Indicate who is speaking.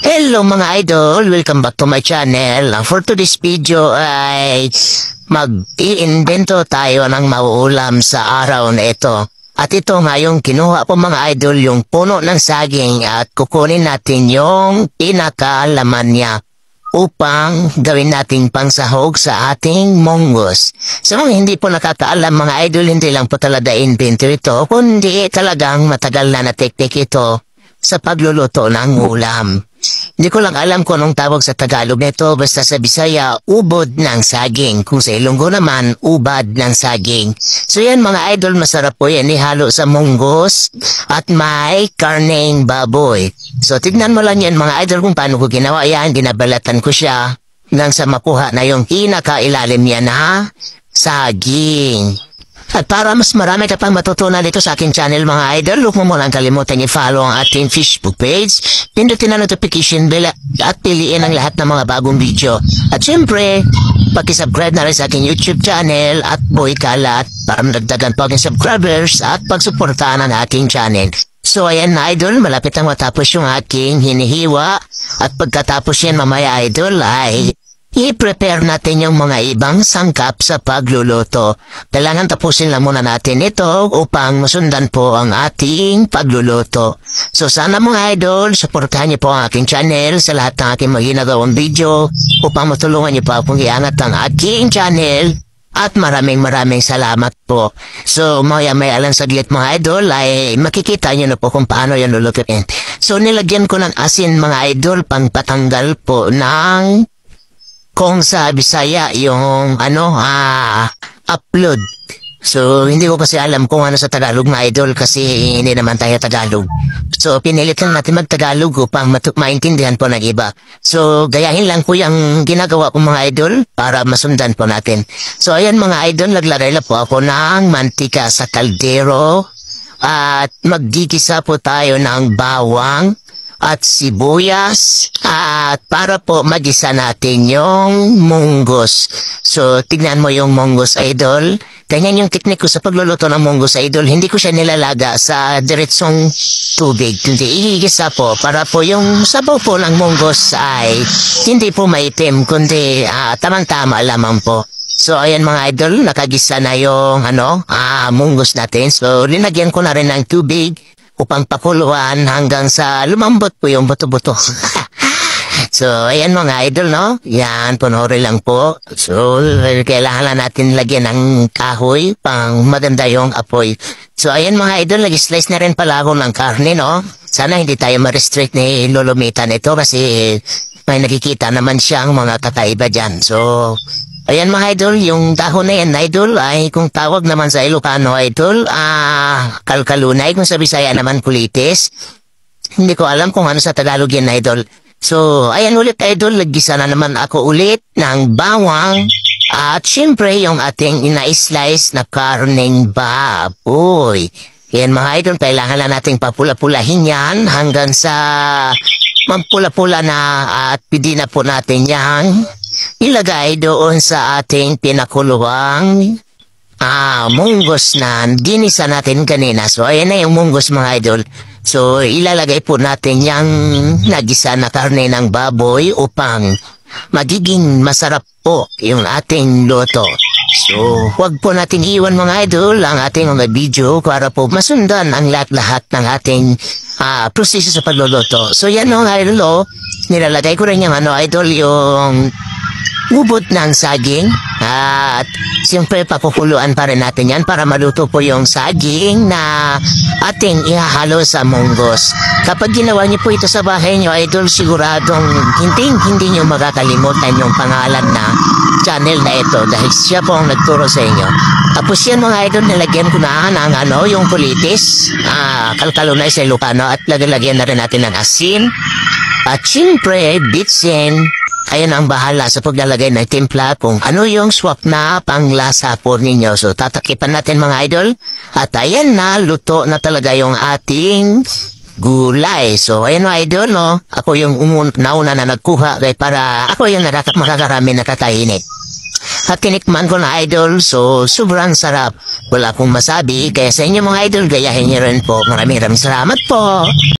Speaker 1: Hello mga idol! Welcome back to my channel. For today's video ay mag-iimbento tayo ng mauulam sa araw na ito. At ito nga yung kinuha po mga idol, yung puno ng saging at kukunin natin yung pinakalaman niya upang gawin nating pangsahog sa ating munggos. Sa mga hindi po nakakaalam mga idol, hindi lang po talaga invento ito, kundi talagang matagal na teknik ito sa pagluluto ng ulam. Hindi ko lang alam kung anong tawag sa Tagalog nito, basta sa Bisaya, ubod ng saging. Kung sa Ilonggo naman, ubad ng saging. So yan mga idol, masarap po yan ihalo sa munggos at may karneng baboy. So tignan mo lang yan mga idol kung paano ko ginawa yan. Ginabalatan ko siya nang sa makuha na yung pinakailalim niya na saging. At para mas marami ka pang matutunan dito sa aking channel mga idol, huwag mo lang kalimutan i-follow ang ating Facebook page, pindutin ang notification bell at piliin ang lahat ng mga bagong video. At syempre, pag-subscribe na rin sa aking YouTube channel at Boy Kalat para madagdagan po aking subscribers at pagsuportahan ang aking channel. So ayan na idol, malapit ang matapos yung aking hinihiwa at pagkatapos yan mamaya idol ay i-prepare natin yung mga ibang sangkap sa pagluluto. Kailangan tapusin lang muna natin ito upang masundan po ang ating pagluluto. So sana mga idol, supportahan niyo po ang aking channel sa lahat ng aking maginagawang video upang matulungan niyo po akong iangat ang aking channel. At maraming salamat po. So maya-maya lang saglit mga idol ay makikita niyo na po kung paano yan lulutuin. So nilagyan ko ng asin mga idol pang patanggal po ng kung sa Bisaya yung upload. So hindi ko kasi alam kung ano sa Tagalog mga idol kasi hindi naman tayo Tagalog. So pinilit lang natin mag-Tagalog upang maintindihan po ng iba. So gayahin lang po yung ginagawa ko mga idol para masundan po natin. So ayan mga idol, naglagay lang po ako ng mantika sa kaldero at maggigisa po tayo ng bawang at sibuyas at para po magisa natin yung munggos. So tignan mo yung munggos idol. Ganyan yung teknik ko sa pagluluto ng munggos idol. Hindi ko siya nilalaga sa diretsong tubig. Hindi igisa po para po yung sabaw po ng munggos ay hindi po maitim kundi tamang-tama lamang po. So ayan mga idol, nakagisa na yung munggos natin. So linagyan ko na rin ng tubig upang pakuluan hanggang sa lumambot po yung buto-buto. So, ayan mga idol, no? Yan, punori lang po. So, kailangan lang natin lagyan ng kahoy pang maganda yung apoy. So, ayan mga idol, nag-slice na rin pala ako ng karne, no? Sana hindi tayo ma-restrict ni lulumitan ito kasi may nakikita naman siyang mga kakaiba dyan. So, ayan mga idol, yung dahon na yan idol ay kung tawag naman sa Ilocano idol, kalkalunay, kung sa Bisaya naman kulitis. Hindi ko alam kung ano sa Tagalog yan idol. So, ayan ulit idol, naggisa na naman ako ulit ng bawang at syempre yung ating ina-slice na karneng baboy. Yan mga idol, kailangan na nating papula-pulahin yan hanggang sa mampula-pula na at pwede na po natin yan ilagay doon sa ating pinakuluang munggos na ginisa natin kanina. So ayan na yung munggos mga idol. So ilalagay po natin yung nagisa na karne ng baboy upang magiging masarap po yung ating luto. So huwag po natin iwan mga idol ang ating mga video para po masundan ang lahat-lahat ng ating proseso sa pagluluto. So yan mga idol, nilalagay ko rin yung idol yung ubod ng saging at siyempre pakukuluan pa rin natin yan para maluto po yung saging na ating ihahalo sa munggos. Kapag ginawa niyo po ito sa bahay niyo idol, siguradong hindi niyo makakalimutan yung pangalan na channel na ito dahil siya po ang nagturo sa inyo. Tapos yan mga idol, nilagyan ko na ng yung kulitis, kalkalunay sa Ilocano at lagyan na rin natin ng asin at siyempre bitsin. Ayan ang bahala sa paglalagay ng timpla kung ano yung swak na panglasa po ninyo. So tatakipan natin mga idol. At ayan na, luto na talaga yung ating gulay. So ayan mga idol, no? Ako yung nauna na nagkuha para ako yung makakarami nakakainit. At tinikman ko na idol, so sobrang sarap. Wala akong masabi, kaya sa inyo mga idol, gayahin niyo rin po. Maraming salamat po.